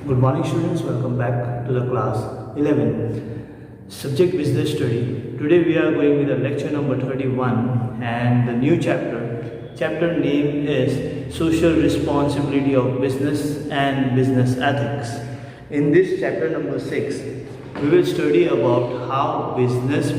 Good morning students, welcome back to the class 11. Subject Business Study. Today we are going with the lecture number 31 and the new chapter. Chapter name is Social Responsibility of Business and Business Ethics. In this chapter number 6, we will study about how business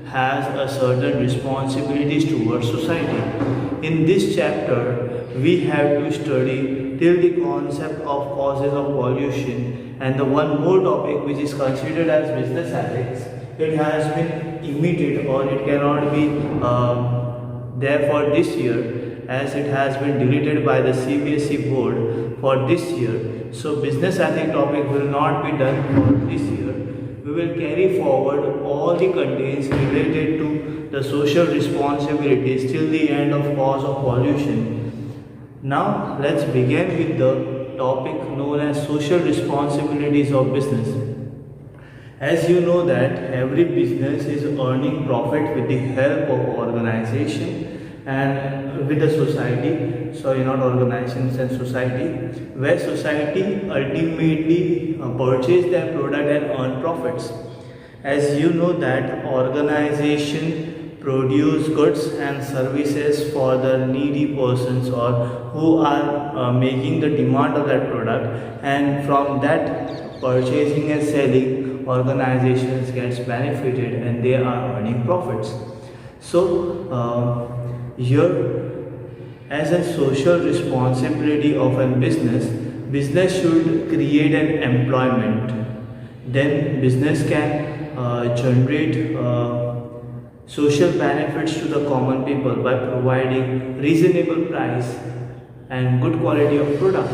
has a certain responsibilities towards society. In this chapter, we have to study till the concept of causes of pollution and the one more topic which is considered as business ethics. It has been omitted or it cannot be there for this year as it has been deleted by the CBSE board for this year. So business ethics topic will not be done for this year. We will carry forward all the contents related to the social responsibilities till the end of cause of pollution. Now let's begin with the topic known as social responsibilities of business. As you know that every business is earning profit with the help of organization and with the society, sorry not organizations and society, where society ultimately purchase their product and earn profits. As you know that organization produce goods and services for the needy persons or who are making the demand of that product, and from that purchasing and selling organizations gets benefited and they are earning profits. So here, as a social responsibility of a business should create an employment. Then business can generate social benefits to the common people by providing reasonable price and good quality of product.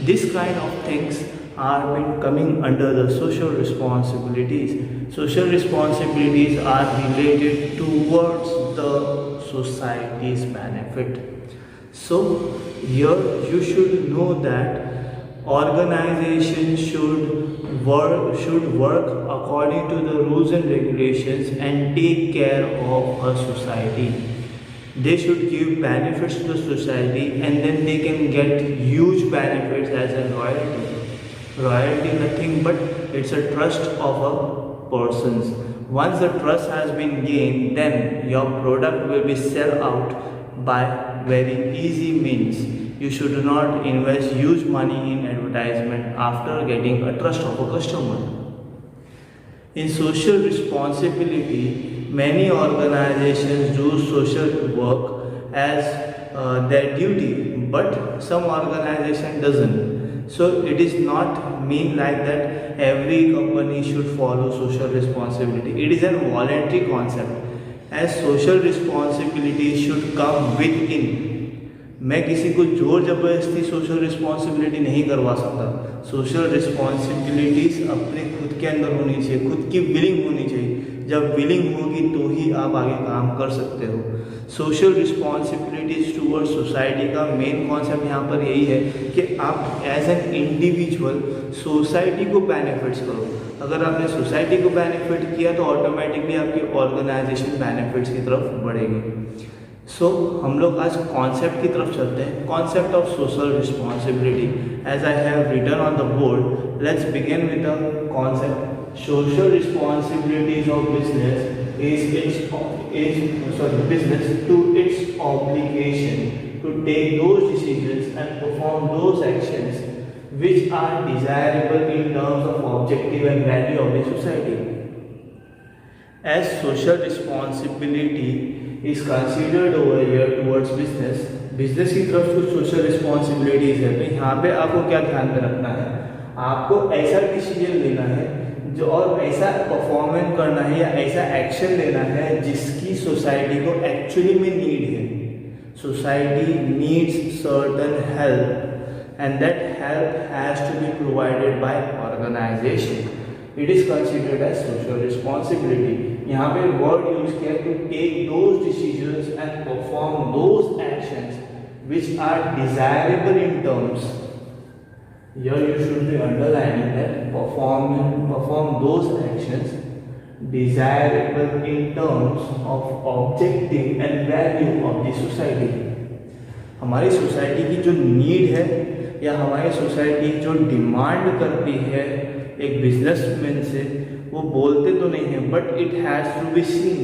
This kind of things are been coming under the social responsibilities. Social responsibilities are related towards the society's benefit. So here you should know that organization should work according to the rules and regulations and take care of a society. They should give benefits to the society and then they can get huge benefits as a royalty. Royalty nothing but it's a trust of a person's. Once the trust has been gained, then your product will be sell out by very easy means. You should not invest huge money in advertisement after getting a trust of a customer. In social responsibility, many organizations do social work as their duty, but some organization doesn't. So it is not mean like that every company should follow social responsibility. It is a voluntary concept as social responsibility should come within. मैं किसी को जोर जबरदस्ती social responsibility नहीं करवा सकता. Social responsibilities अपने खुद के अंदर होनी चाहिए, खुद की विलिंग होनी चाहिए. जब विलिंग होगी तो ही आप आगे काम कर सकते हो. सोशल रिस्पॉन्सिबिलिटीज टूवर्ड्स सोसाइटी का मेन कॉन्सेप्ट यहाँ पर यही है कि आप एज एन इंडिविजुअल सोसाइटी को बेनिफिट्स करो. अगर आपने सोसाइटी को बेनिफिट किया तो ऑटोमेटिकली आपकी ऑर्गेनाइजेशन बेनिफिट्स की तरफ बढ़ेगी. सो हम लोग आज कॉन्सेप्ट की तरफ चलते हैं. Concept of social responsibility as I have written on the board. Let's begin with the concept. Social responsibilities of business to its obligation to take those decisions and perform those actions which are desirable in terms of objective and value of the society. As social responsibility is considered over here towards business की तरफ कुछ social responsibilities है. तो यहाँ पे आपको क्या ध्यान में रखना है, आपको ऐसा डिसीजन लेना है जो और ऐसा परफॉर्मेंस करना है या ऐसा एक्शन लेना है जिसकी सोसाइटी को एक्चुअली में नीड है. Society needs certain help and that help has to be provided by organisation. It is considered as social responsibility. यहाँ पे वर्ड यूज किया to take those decisions and perform those actions which are desirable in terms. Here you should be underlining that perform those actions desirable in terms of objective and value of the society. हमारी society की जो need है या हमारी society जो demand करती है एक बिजनेसमैन से, वो बोलते तो नहीं है, but it has to be seen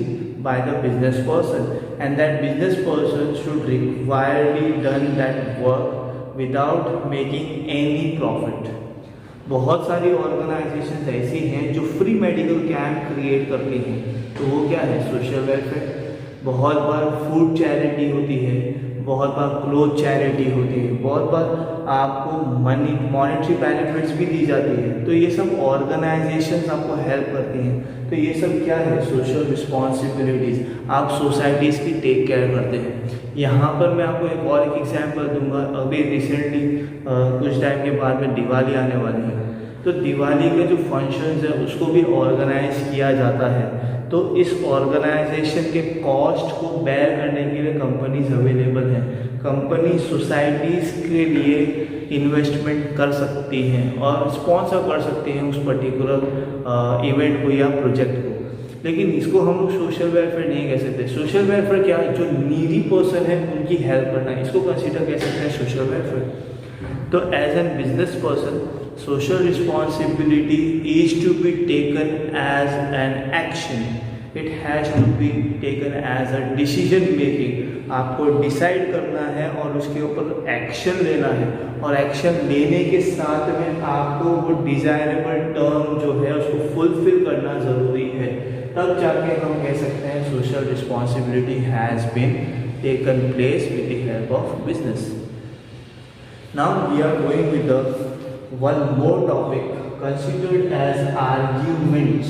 by the business person, and that business person should requirely done that work without making any profit. बहुत सारी ऑर्गेनाइजेशंस ऐसी हैं जो फ्री मेडिकल कैंप क्रिएट करती हैं, तो वो क्या है? Social welfare. बहुत बार फूड चैरिटी होती है, बहुत बार क्लोथ चैरिटी होती है, बहुत बार आपको मॉनेटरी बेनिफिट्स भी दी जाती है, तो ये सब ऑर्गेनाइजेशंस आपको हेल्प करती हैं। तो ये सब क्या है? सोशल रिस्पॉन्सिबिलिटीज़ आप सोसाइटीज़ की टेक केयर करते हैं। यहाँ पर मैं आपको एक और एक एग्जाम्पल दूंगा। अभी रिसेंटली कुछ टाइम के बाद में दिवाली आने वाली है, तो दिवाली के जो फंक्शंस हैं उसको भी ऑर्गेनाइज किया जाता है। तो इस ऑर्गेनाइजेशन के कॉस्ट को बेयर करने के लिए कंपनीज अवेलेबल हैं। कंपनी सोसाइटीज़ के लिए इन्वेस्टमेंट कर सकती हैं और स्पॉन्सर कर सकती हैं उस पर्टिकुलर इवेंट को या प्रोजेक्ट को, लेकिन इसको हम लोग सोशल वेलफेयर नहीं कह सकते। सोशल वेलफेयर क्या है? जो नीडी पर्सन है उनकी हेल्प करना है, इसको कंसिडर कह सकते हैं सोशल वेलफेयर। तो as an business person, social responsibility is to be taken as an action. It has to be taken as a decision making. आपको डिसाइड करना है और उसके ऊपर एक्शन लेना है, और एक्शन लेने के साथ में आपको वो डिजायरेबल टर्म जो है उसको फुलफिल करना ज़रूरी है। तब जाके हम कह सकते हैं social responsibility has been taken place with the help of business. Now we are going with the one more topic considered as arguments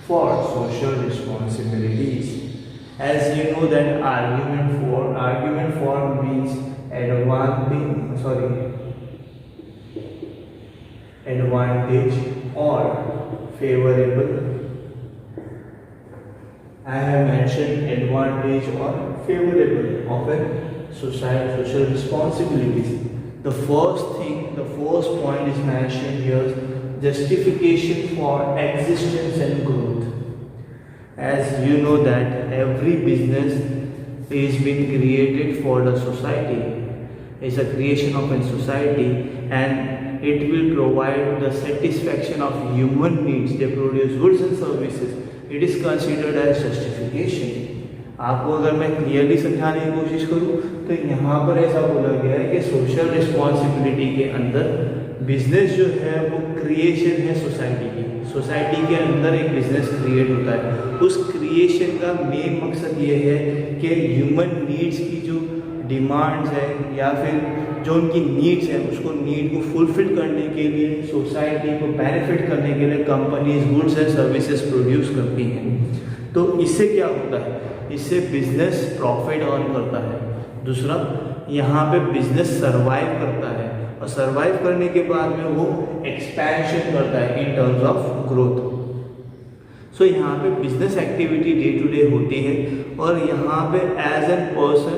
for social responsibilities. As you know that argument for means advantage or favorable. I have mentioned advantage or favorable of a social responsibilities. The first point is mentioned here, justification for existence and growth. As you know that every business is being created for the society. It's a creation of a society, and it will provide the satisfaction of human needs. They produce goods and services. It is considered as justification. आपको अगर मैं clearly समझाने की कोशिश करूं तो यहाँ पर ऐसा बोला गया है कि सोशल रिस्पॉन्सिबिलिटी के अंदर बिजनेस जो है वो क्रिएशन है सोसाइटी की। सोसाइटी के अंदर एक बिजनेस क्रिएट होता है, उस क्रिएशन का मेन मकसद ये है कि ह्यूमन नीड्स की जो डिमांड्स है या फिर जो उनकी नीड्स है उसको नीड को फुलफिल करने के लिए, सोसाइटी को बेनिफिट करने के लिए companies goods and services produce करती हैं। तो इससे क्या होता है? इससे बिजनेस प्रॉफिट अर्न करता है। दूसरा, यहाँ पे बिजनेस सरवाइव करता है, और सरवाइव करने के बाद में वो एक्सपेंशन करता है in terms of growth. So यहाँ पे business activity day to day होती है, और यहाँ पे एज एन पर्सन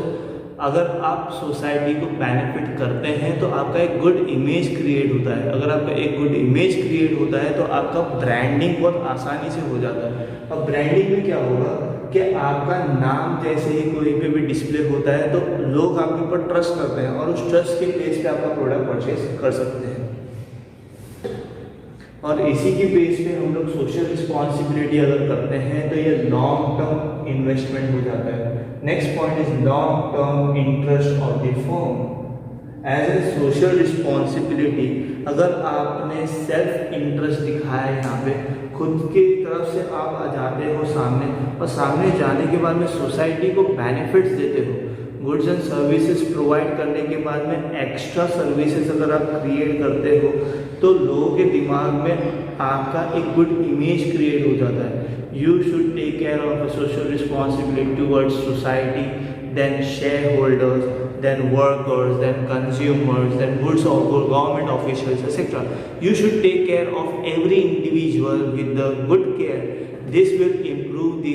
अगर आप सोसाइटी को बेनिफिट करते हैं तो आपका एक गुड इमेज क्रिएट होता है। अगर आपका एक गुड इमेज क्रिएट होता है तो आपका ब्रांडिंग बहुत आसानी से हो जाता है। अब ब्रांडिंग में क्या होगा कि आपका नाम जैसे ही कोई पे भी डिस्प्ले होता है तो लोग आपके ऊपर ट्रस्ट करते हैं, और उस ट्रस्ट के बेस पे आपका प्रोडक्ट परचेज कर सकते हैं। और इसी की बेस पे हम लोग सोशल रिस्पॉन्सिबिलिटी अगर करते हैं तो ये लॉन्ग टर्म इन्वेस्टमेंट हो जाता है। Next point is long term interest of the firm. As a social responsibility अगर आपने सेल्फ इंटरेस्ट दिखाया है, यहाँ पे खुद की तरफ से आप आ जाते हो सामने, और सामने जाने के बाद में सोसाइटी को बेनिफिट्स देते हो, गुड्स एंड सर्विसेज प्रोवाइड करने के बाद में एक्स्ट्रा सर्विसेज अगर आप क्रिएट करते हो तो लोगों के दिमाग में आपका एक गुड इमेज क्रिएट हो जाता है। You should take care of a social responsibility towards society, then share holders, then workers, then consumers, then goods or government officials, etc. You should take care of every individual with the good care. This will improve the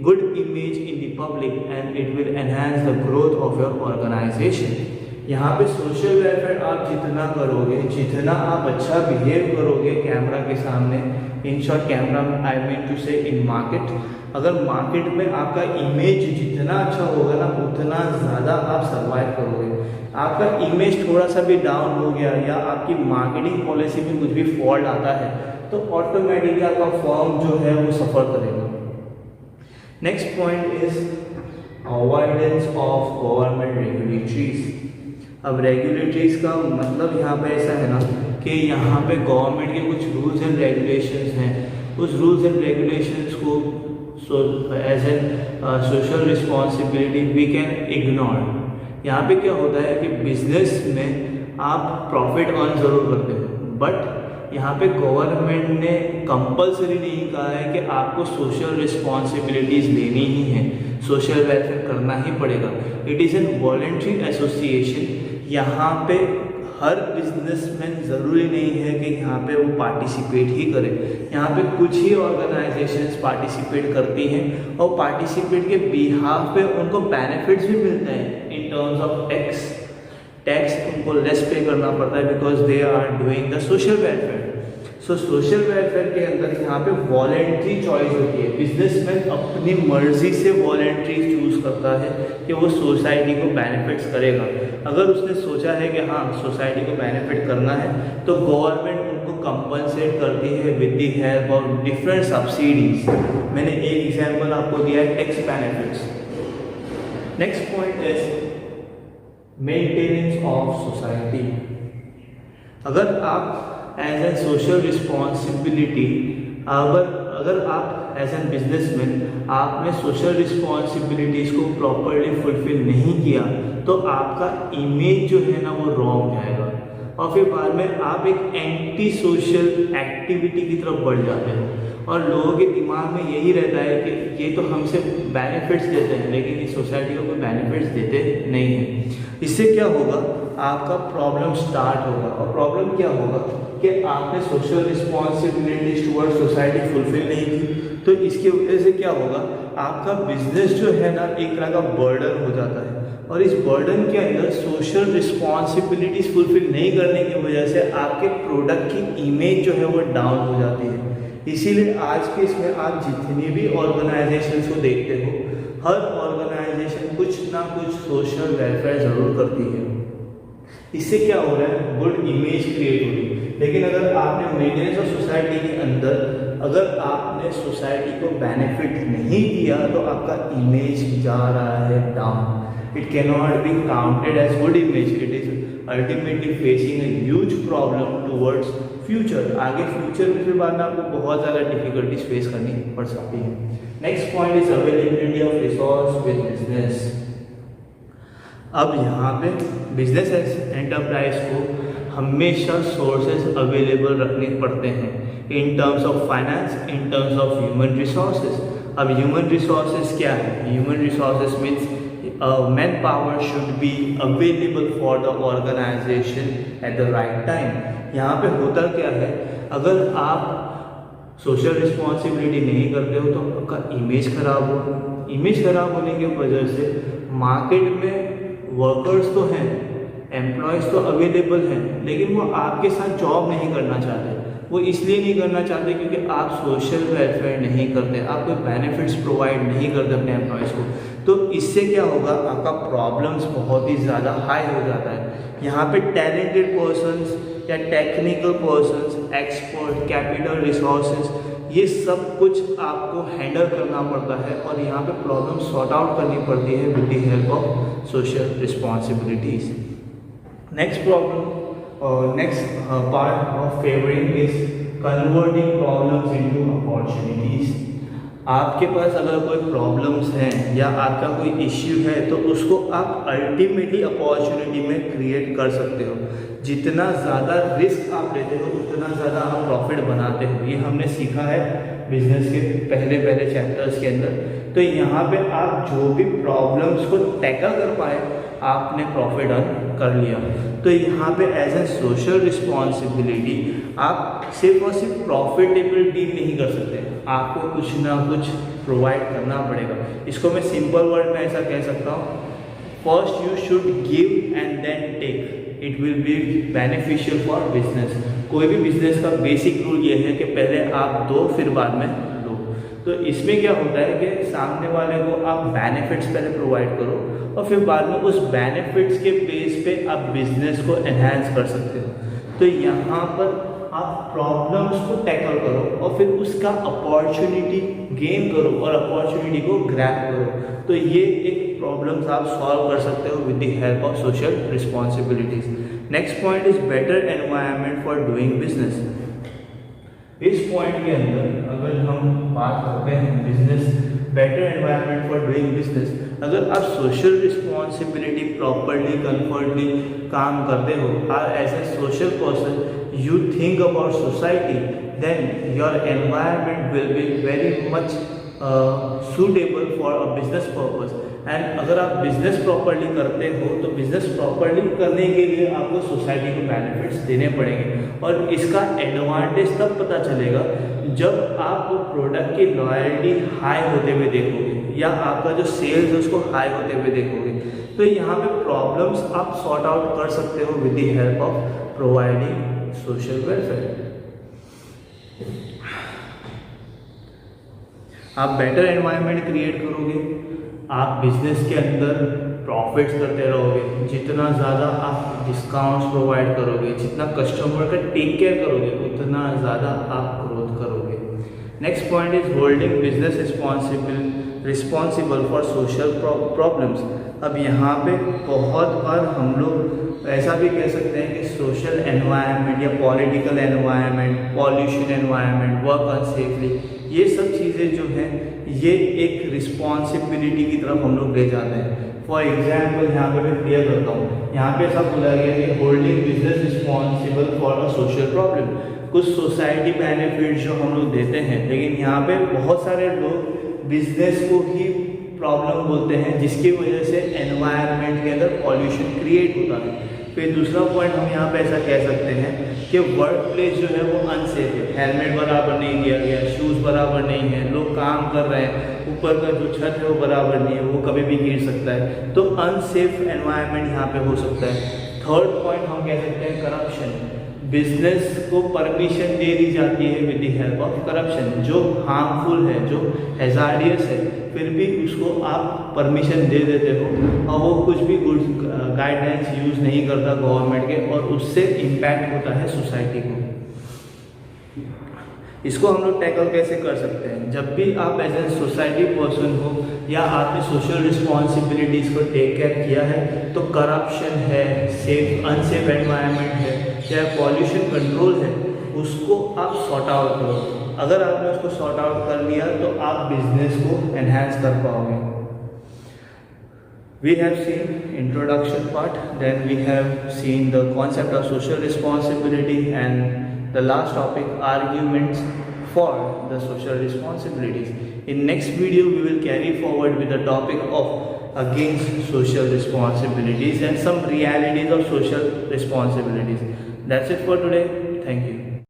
good image in the public and it will enhance the growth of your organization. यहाँ पे social welfare आप जितना करोगे, जितना आप अच्छा behave करोगे camera के सामने, in short camera I mean to say in market, अगर मार्केट में आपका इमेज जितना अच्छा होगा ना उतना ज़्यादा आप सर्वाइव करोगे। आपका इमेज थोड़ा सा भी डाउन हो गया या आपकी मार्केटिंग पॉलिसी में कुछ भी फॉल्ट आता है तो ऑटोमेटिकली आपका फर्म जो है वो सफ़र करेगा। Next point is avoidance of government regulatories. अब रेगुलेटरीज का मतलब यहाँ पे ऐसा है ना कि यहाँ पे गवर्नमेंट के कुछ रूल्स एंड रेगुलेशंस हैं, उस रूल्स एंड रेगुलेशंस को as an social responsibility we can ignore. यहाँ पे क्या होता है कि बिजनेस में आप प्रॉफिट अर्न ज़रूर करते हो, बट यहाँ पे गवर्नमेंट ने कंपलसरी नहीं कहा है कि आपको सोशल रिस्पॉन्सिबिलिटीज़ लेनी ही है, सोशल वेलफेयर करना ही पड़ेगा। It is an voluntary association. यहाँ पे हर बिजनेसमैन ज़रूरी नहीं है कि यहाँ पे वो पार्टिसिपेट ही करे। यहाँ पे कुछ ही ऑर्गेनाइजेशंस पार्टिसिपेट करती हैं और पार्टिसिपेट के बिहाफ पे उनको बेनिफिट्स भी मिलते हैं इन टर्म्स ऑफ टैक्स उनको लेस पे करना पड़ता है because they are doing the social welfare. So social welfare के अंदर यहाँ पे वॉलेंट्री चॉइस होती है। बिजनेसमैन अपनी मर्जी से वॉलेंट्री चूज करता है कि वो सोसाइटी को बेनिफिट्स करेगा। अगर उसने सोचा है कि हाँ सोसाइटी को बेनिफिट करना है तो गवर्नमेंट उनको कंपनसेट करती है with the help of different subsidies. मैंने एक एग्जांपल आपको दिया है tax benefits. Next point is maintenance of society. अगर आप एज एन सोशल रिस्पॉन्सिबिलिटी अगर आप एज एन बिजनेसमैन आपने सोशल रिस्पॉन्सिबिलिटीज़ को प्रॉपरली फुलफिल नहीं किया तो आपका इमेज जो है ना वो रॉन्ग जाएगा और फिर बाद में आप एक एंटी सोशल एक्टिविटी की तरफ बढ़ जाते हैं और लोगों के दिमाग में यही रहता है कि ये तो हमसे बेनिफिट्स देते हैं लेकिन इस सोसाइटी को कोई बेनिफिट्स देते नहीं हैं। इससे क्या होगा, आपका प्रॉब्लम स्टार्ट होगा और प्रॉब्लम क्या होगा कि आपने social responsibilities toward society fulfil नहीं की तो इसकी वजह से क्या होगा, आपका बिजनेस जो है ना एक तरह का बर्डन हो जाता है और इस बर्डन के अंदर सोशल रिस्पॉन्सिबिलिटीज फुलफिल नहीं करने की वजह से आपके प्रोडक्ट की इमेज जो है वो डाउन हो जाती है। इसीलिए आज के इसमें आप जितनी भी ऑर्गेनाइजेशंस को देखते हो, हर ऑर्गेनाइजेशन कुछ ना कुछ सोशल वेलफेयर ज़रूर करती है। इससे क्या हो रहा है, गुड इमेज क्रिएट हो रही है। लेकिन अगर आपने मेंटेनेंस ऑफ सोसाइटी के अंदर अगर आपने सोसाइटी को बेनिफिट नहीं दिया तो आपका इमेज जा रहा है down. It can not be counted as good image. It is ultimately facing a huge problem towards future. आगे फ्यूचर में फिर बाद में आपको बहुत ज़्यादा डिफिकल्टीज फेस करनी पड़ सकती है। Next point is availability of resource with business. अब यहाँ पे बिजनेस एंटरप्राइज को हमेशा सोर्सेज अवेलेबल रखने पड़ते हैं in terms of finance, in terms of human resources. अब ह्यूमन रिसोर्सेज क्या है, human resources means man power should be available for the organisation at the right time. यहाँ पे होता क्या है, अगर आप सोशल रिस्पॉन्सिबिलिटी नहीं करते हो तो आपका इमेज खराब हो। इमेज खराब होने की वजह से मार्केट में वर्कर्स तो हैं, एम्प्लॉयज़ तो अवेलेबल हैं, लेकिन वो आपके साथ जॉब नहीं करना चाहते। वो इसलिए नहीं करना चाहते क्योंकि आप सोशल वेलफेयर नहीं करते, आप कोई बेनिफिट्स प्रोवाइड नहीं करते अपने एम्प्लॉयज़ को। तो इससे क्या होगा, आपका प्रॉब्लम्स बहुत ही ज़्यादा हाई हो जाता है। यहाँ पे टैलेंटेड पर्सन्स या technical persons, expert, capital resources, ये सब कुछ आपको हैंडल करना पड़ता है और यहाँ पे प्रॉब्लम सॉर्ट आउट करनी पड़ती है with the help of social responsibilities. Next problem next part of favouring is converting problems into opportunities. आपके पास अगर कोई प्रॉब्लम्स हैं या आपका कोई इश्यू है तो उसको आप अल्टीमेटली अपॉर्चुनिटी में क्रिएट कर सकते हो। जितना ज़्यादा रिस्क आप लेते हो उतना ज़्यादा आप प्रॉफिट बनाते हो। ये हमने सीखा है बिजनेस के पहले चैप्टर्स के अंदर। तो यहाँ पे आप जो भी प्रॉब्लम्स को टैकल कर पाए आपने प्रॉफिट अर्न कर लिया। तो यहाँ पे एज ए सोशल रिस्पॉन्सिबिलिटी आप सिर्फ और सिर्फ प्रॉफिटेबल डील नहीं कर सकते, आपको कुछ ना कुछ प्रोवाइड करना पड़ेगा। इसको मैं सिंपल वर्ड में ऐसा कह सकता हूँ, first you should give and then take, it will be beneficial for business. कोई भी बिजनेस का बेसिक रूल ये है कि पहले आप दो फिर बाद में लो। तो इसमें क्या होता है कि सामने वाले को आप बेनिफिट्स पहले प्रोवाइड करो और फिर बाद में उस बेनिफिट्स के बेस पे आप बिजनेस को एनहांस कर सकते हो। तो यहाँ पर आप प्रॉब्लम्स को टैकल करो और फिर उसका अपॉर्चुनिटी गेन करो और अपॉर्चुनिटी को ग्रैब करो। तो ये एक प्रॉब्लम्स आप सॉल्व कर सकते हो with the help of social responsibilities. Next point is better environment for doing business. इस पॉइंट के अंदर अगर हम बात करते हैं business, better environment for doing business, अगर आप सोशल रिस्पॉन्सिबिलिटी प्रॉपरली कंफर्टली काम करते हो, as a social person you think about society, then your environment will be very much suitable for a business purpose. And अगर आप business properly करते हो तो बिजनेस प्रॉपरली करने के लिए आपको सोसाइटी को बेनिफिट्स देने पड़ेंगे और इसका एडवांटेज तब पता चलेगा जब आप प्रोडक्ट की लॉयल्टी हाई होते हुए देखोगे या आपका जो सेल्स है उसको हाई होते हुए देखोगे। तो यहाँ पे प्रॉब्लम्स आप सॉर्ट आउट कर सकते हो with the help of providing social welfare. आप बेटर एनवायरनमेंट क्रिएट करोगे, आप बिजनेस के अंदर प्रॉफिट्स करते रहोगे, जितना ज़्यादा आप डिस्काउंट्स प्रोवाइड करोगे, जितना कस्टमर का टेक केयर करोगे, उतना ज़्यादा आप ग्रोथ करोगे। Next point is holding business responsible for social problems. अब यहाँ पे बहुत बार हम लोग ऐसा भी कह सकते हैं कि सोशल एनवायरनमेंट या political environment, pollution environment, work unsafely, ये सब चीज़ें जो हैं ये एक रिस्पॉन्सिबिलिटी की तरफ हम लोग ले जाते हैं। फॉर एग्जाम्पल यहाँ पे मैं क्लियर करता हूँ, यहाँ पे ऐसा बोला गया कि holding business responsible for a social problem. कुछ सोसाइटी बेनिफिट जो हम लोग देते हैं, लेकिन यहाँ पे बहुत सारे लोग बिजनेस को ही प्रॉब्लम बोलते हैं जिसकी वजह से एनवायरनमेंट के अंदर पॉल्यूशन क्रिएट होता है। फिर दूसरा पॉइंट हम यहाँ पे ऐसा कह सकते हैं कि वर्क प्लेस जो है वो अनसेफ है, हेलमेट बराबर नहीं दिया गया, शूज़ बराबर नहीं है, लोग काम कर रहे हैं, ऊपर का जो छत है वो बराबर नहीं है, वो कभी भी गिर सकता है। तो अनसेफ एनवायरनमेंट यहाँ पे हो सकता है। थर्ड पॉइंट हम कह सकते हैं करप्शन। बिजनेस को परमिशन दे दी जाती है with the help of corruption, जो हार्मफुल है, जो हैजार्डियस है, फिर भी उसको आप परमिशन दे देते हो और वो कुछ भी गुड गाइडलाइंस यूज़ नहीं करता गवर्नमेंट के और उससे इम्पैक्ट होता है सोसाइटी को। इसको हम लोग टैकल कैसे कर सकते हैं? जब भी आप एज ए सोसाइटी पर्सन हो या आपने सोशल रिस्पॉन्सिबिलिटीज़ को टेक केयर किया है तो करप्शन है, अनसेफ एनवायरनमेंट है या पॉल्यूशन कंट्रोल है, उसको आप सॉर्ट आउट करो। अगर आपने उसको सॉर्ट आउट कर लिया तो आप बिजनेस को एनहांस कर पाओगे। We have seen introduction part, then we have seen the concept of social responsibility, and the last topic, arguments for the social responsibilities. In next video we will carry forward with the topic of against social responsibilities and some realities of social responsibilities. That's it for today. Thank you.